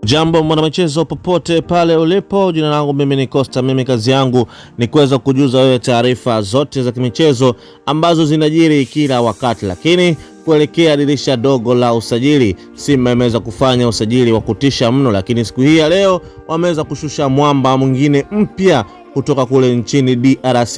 Jambo mwanamichezo popote pale ulipo, jina langu mimi ni Costa. Mimi kazi yangu ni kuweza kujuza wewe taarifa zote za kimichezo ambazo zinajiri kila wakati. Lakini kuelekea dirisha dogo la usajili, Simba imeweza kufanya usajili wa kutisha mno, lakini siku hii ya leo wameweza kushusha mwamba mwingine mpya kutoka kule nchini DRC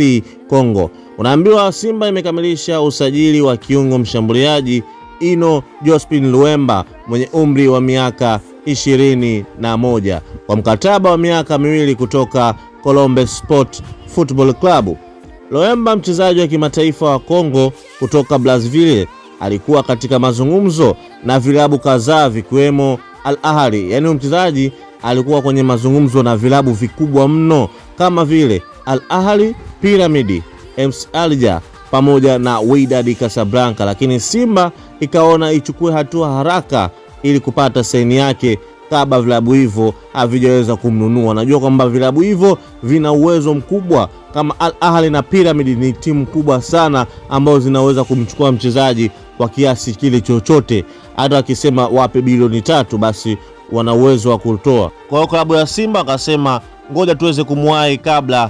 Congo. Unaambiwa Simba imekamilisha usajili wa kiungo mshambuliaji Ino Jospin Luemba mwenye umri wa miaka 21 kwa mkataba wa miaka 2 kutoka Colombe Sport Football Club. Luemba, mchezaji wa kimataifa wa Kongo kutoka Brazzaville, alikuwa katika mazungumzo na vilabu kadhaa vikiwemo Al Ahly. Yaani mchezaji alikuwa kwenye mazungumzo na vilabu vikubwa mno kama vile Al Ahly, Pyramid, MC Alger pamoja na Wydad Casablanca, lakini Simba ikaona ichukue hatua haraka ili kupata saini yake kabla vilabu hivyo havijaweza kumnunua. Najua kwamba vilabu hivyo vina uwezo mkubwa, kama Al Ahly na Pyramid ni timu kubwa sana ambazo zinaweza kumchukua mchezaji kwa kiasi kile chochote. Hata wakisema wape bilioni 3 basi wana uwezo wa kutoa. Kwa hiyo klabu ya Simba akasema ngoja tuweze kumwahi kabla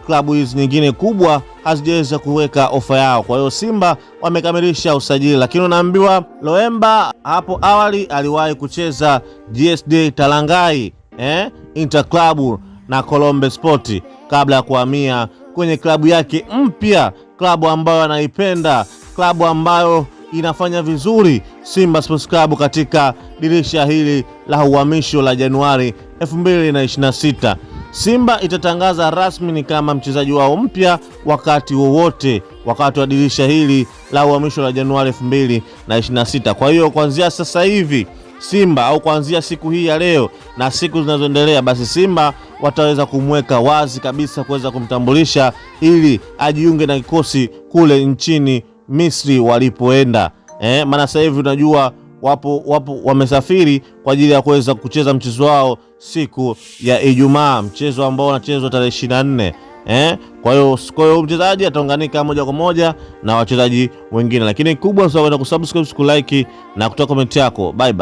klabu hizi nyingine kubwa hazijaweza kuweka ofa yao. Kwa hiyo Simba wamekamilisha usajili, lakini unaambiwa Luemba hapo awali aliwahi kucheza GSD Talangai, Inter Club na Colombe Sport kabla ya kuhamia kwenye klabu yake mpya, klabu ambayo anaipenda, klabu ambayo inafanya vizuri, Simba Sports Club, katika dirisha hili la uhamisho la Januari 2026. Simba itatangaza rasmi ni kama mchezaji wao mpya wakati wowote, wakati wa dirisha hili la uhamisho la Januari 2026. Kwa hiyo kuanzia sasa hivi Simba, au kuanzia siku hii ya leo na siku zinazoendelea, basi Simba wataweza kumweka wazi kabisa kuweza kumtambulisha ili ajiunge na kikosi kule nchini Misri walipoenda. Maana sasa hivi unajua wapo wamesafiri kwa ajili ya kuweza kucheza mchezo wao siku ya Ijumaa, mchezo ambao unachezwa tarehe 24. Kwa hiyo mchezaji ataunganika moja kwa moja na wachezaji wengine, lakini kubwa sio kwenda kusubscribe, kulike na kutoa comment yako. Bye bye.